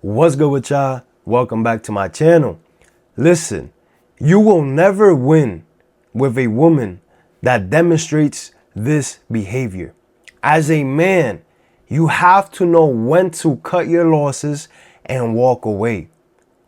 What's good with y'all? Welcome back to my channel. Listen, you will never win with a woman that demonstrates this behavior. As a man, you have to know when to cut your losses and walk away.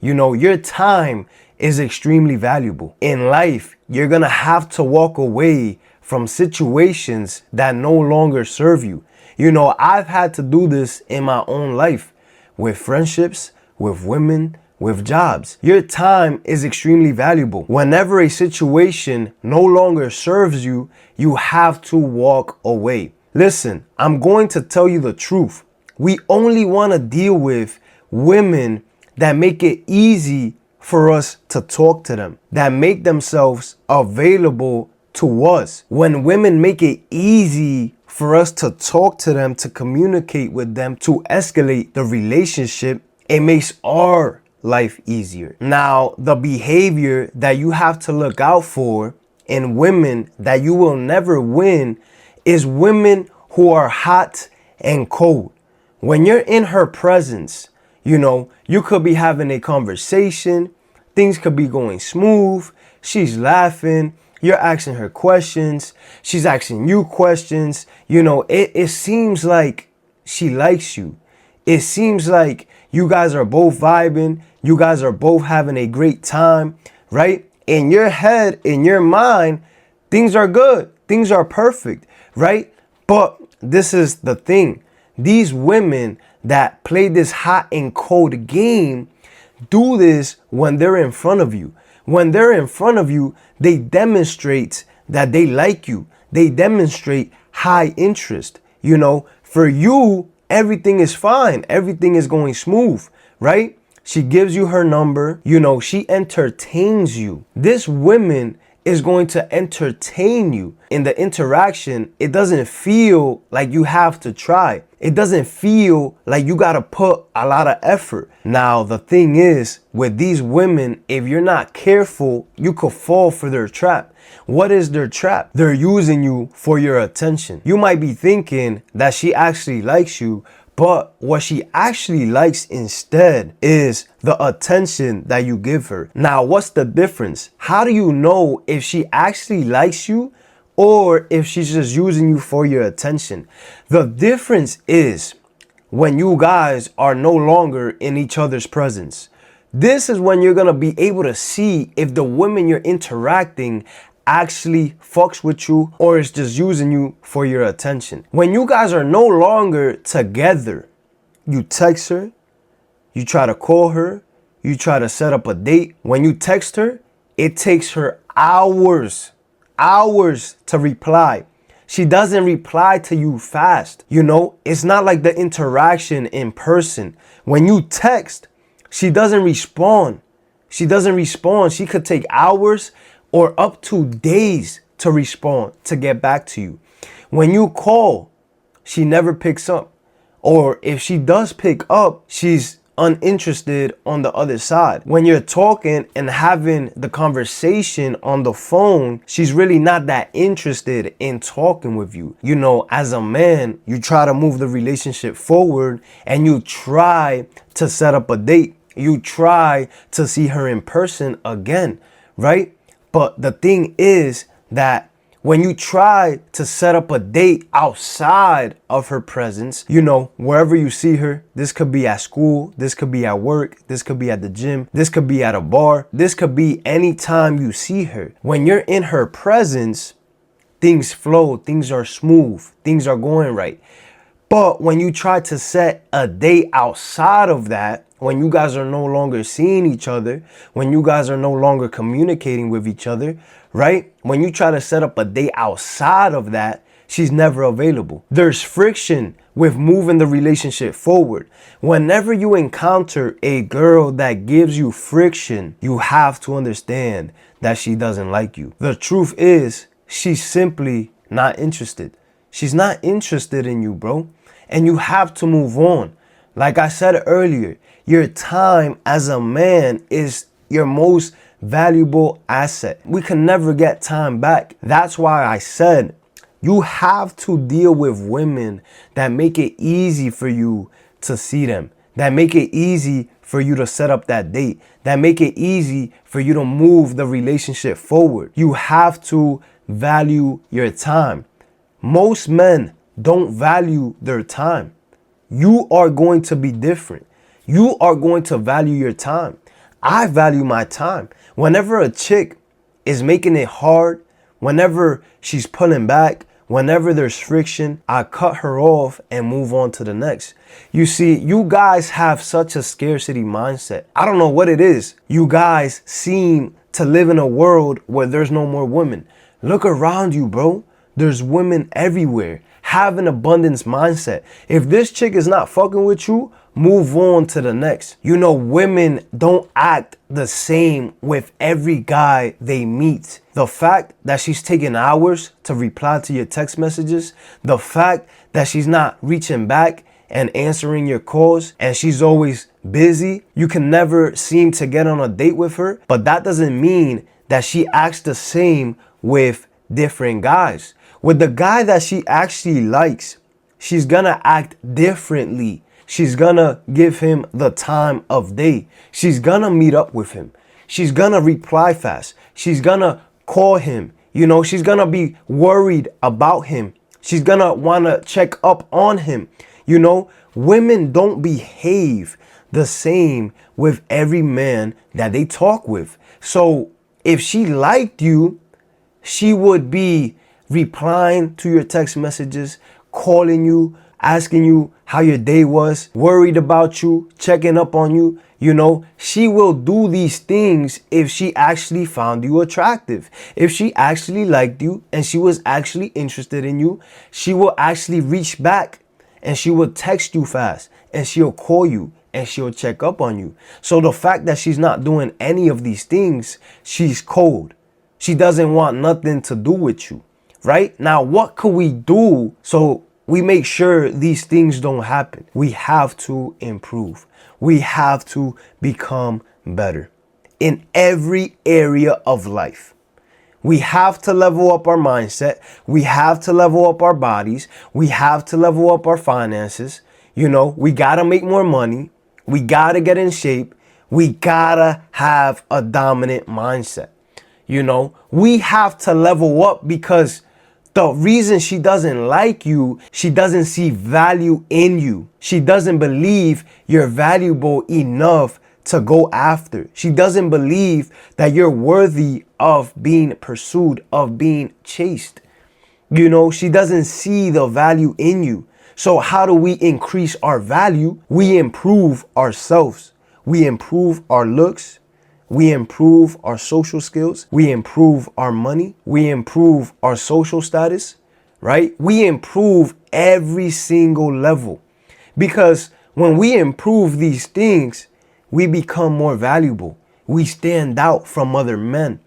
You know, your time is extremely valuable. In life, you're gonna have to walk away from situations that no longer serve you. You know, I've had to do this in my own life with friendships, with women, with jobs. Your time is extremely valuable. Whenever a situation no longer serves you, you have to walk away. Listen, I'm going to tell you the truth. We only want to deal with women that make it easy for us to talk to them, that make themselves available to us. When women make it easy for us to talk to them, to communicate with them, to escalate the relationship, it makes our life easier. Now, the behavior that you have to look out for in women that you will never win is women who are hot and cold. When you're in her presence, you know, you could be having a conversation, things could be going smooth, she's laughing, you're asking her questions, she's asking you questions. You know, it seems like she likes you. It seems like you guys are both vibing, you guys are both having a great time, right? In your head, in your mind, things are good, things are perfect, right? But this is the thing. These women that play this hot and cold game do this when they're in front of you. When they're in front of you, they demonstrate that they like you. They demonstrate high interest. You know, for you, everything is fine. Everything is going smooth, right? She gives you her number. You know, she entertains you. This woman is going to entertain you. In the interaction, it doesn't feel like you have to try. It doesn't feel like you gotta put a lot of effort. Now, the thing is, with these women, if you're not careful, you could fall for their trap. What is their trap? They're using you for your attention. You might be thinking that she actually likes you, but what she actually likes instead is the attention that you give her. Now, what's the difference? How do you know if she actually likes you or if she's just using you for your attention? The difference is when you guys are no longer in each other's presence. This is when you're gonna be able to see if the women you're interacting actually fucks with you or is just using you for your attention. When you guys are no longer together, you text her, you try to call her, you try to set up a date. When you text her, it takes her hours to reply. She doesn't reply to you fast. You know, it's not like the interaction in person. When you text, she doesn't respond. She could take hours or up to days to respond, to get back to you. When you call, she never picks up. Or if she does pick up, she's uninterested on the other side. When you're talking and having the conversation on the phone, she's really not that interested in talking with you. You know, as a man, you try to move the relationship forward and you try to set up a date. You try to see her in person again, right? But the thing is that when you try to set up a date outside of her presence, you know, wherever you see her, this could be at school, this could be at work, this could be at the gym, this could be at a bar, this could be anytime you see her. When you're in her presence, things flow, things are smooth, things are going right. But when you try to set a date outside of that, when you guys are no longer seeing each other, when you guys are no longer communicating with each other, right? When you try to set up a date outside of that, she's never available. There's friction with moving the relationship forward. Whenever you encounter a girl that gives you friction, you have to understand that she doesn't like you. The truth is, she's simply not interested. She's not interested in you, bro. And you have to move on. Like I said earlier, your time as a man is your most valuable asset. We can never get time back. That's why I said you have to deal with women that make it easy for you to see them, that make it easy for you to set up that date, that make it easy for you to move the relationship forward. You have to value your time. Most men don't value their time. You are going to be different. You are going to value your time. I value my time. Whenever a chick is making it hard, whenever she's pulling back, whenever there's friction, I cut her off and move on to the next. You see, you guys have such a scarcity mindset. I don't know what it is. You guys seem to live in a world where there's no more women. Look around you, bro. There's women everywhere. Have an abundance mindset. If this chick is not fucking with you, move on to the next. You know, women don't act the same with every guy they meet. The fact that she's taking hours to reply to your text messages, the fact that she's not reaching back and answering your calls, and she's always busy, you can never seem to get on a date with her. But that doesn't mean that she acts the same with different guys. With the guy that she actually likes, she's gonna act differently. She's gonna give him the time of day. She's gonna meet up with him. She's gonna reply fast. She's gonna call him. You know, she's gonna be worried about him. She's gonna wanna check up on him. You know, women don't behave the same with every man that they talk with. So if she liked you, she would be replying to your text messages, calling you, asking you how your day was, worried about you, checking up on you. You know, she will do these things if she actually found you attractive. If she actually liked you and she was actually interested in you, she will actually reach back and she will text you fast and she'll call you and she'll check up on you. So the fact that she's not doing any of these things, she's cold. She doesn't want nothing to do with you. Right? Now, what could we do so we make sure these things don't happen? We have to improve. We have to become better in every area of life. We have to level up our mindset. We have to level up our bodies. We have to level up our finances. You know, we got to make more money. We got to get in shape. We got to have a dominant mindset. You know, we have to level up because the reason she doesn't like you, she doesn't see value in you. She doesn't believe you're valuable enough to go after. She doesn't believe that you're worthy of being pursued, of being chased. You know, she doesn't see the value in you. So how do we increase our value? We improve ourselves. We improve our looks. We improve our social skills. We improve our money. We improve our social status, right? We improve every single level because when we improve these things, we become more valuable. We stand out from other men.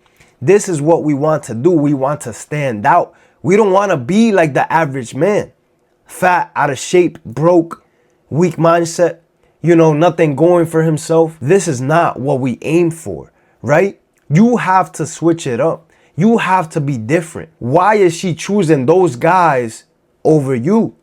This is what we want to do. We want to stand out. We don't want to be like the average man. Fat, out of shape, broke, weak mindset. You know, nothing going for himself. This is not what we aim for, right? You have to switch it up. You have to be different. Why is she choosing those guys over you?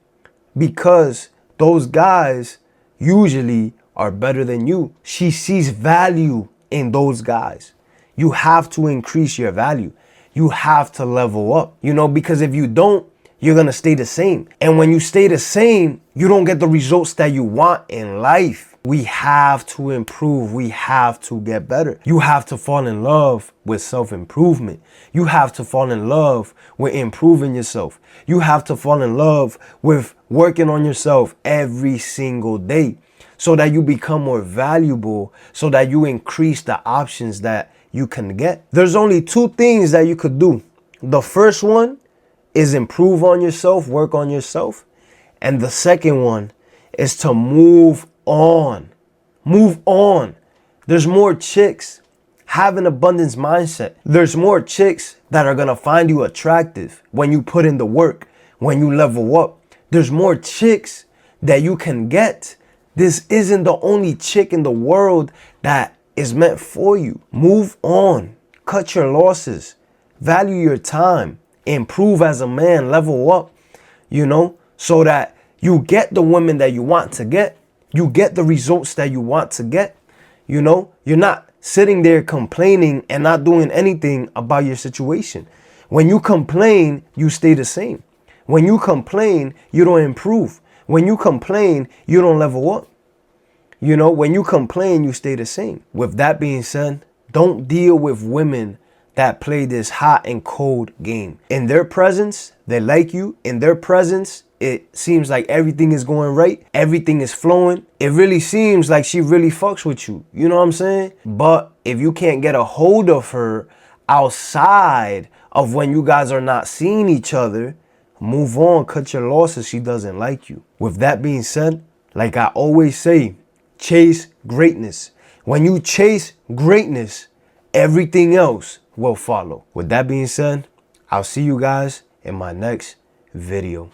Because those guys usually are better than you. She sees value in those guys. You have to increase your value. You have to level up, you know, because if you don't, you're going to stay the same. And when you stay the same, you don't get the results that you want in life. We have to improve. We have to get better. You have to fall in love with self-improvement. You have to fall in love with improving yourself. You have to fall in love with working on yourself every single day so that you become more valuable, so that you increase the options that you can get. There's only two things that you could do. The first one is improve on yourself, work on yourself. And the second one is to move on. Move on. There's more chicks. Have an abundance mindset. There's more chicks that are going to find you attractive when you put in the work, when you level up. There's more chicks that you can get. This isn't the only chick in the world that is meant for you. Move on. Cut your losses. Value your time. Improve as a man, level up, you know, so that you get the women that you want to get. you get the results that you want to get. You know, you're not sitting there complaining and not doing anything about your situation. When you complain, you stay the same. When you complain, you don't improve. When you complain, you don't level up. You know, when you complain, you stay the same. With that being said, don't deal with women that play this hot and cold game. In their presence, they like you. In their presence, it seems like everything is going right. Everything is flowing. It really seems like she really fucks with you. You know what I'm saying? But if you can't get a hold of her outside of when you guys are not seeing each other, move on, cut your losses. She doesn't like you. With that being said, like I always say, chase greatness. When you chase greatness, everything else will follow. With that being said, I'll see you guys in my next video.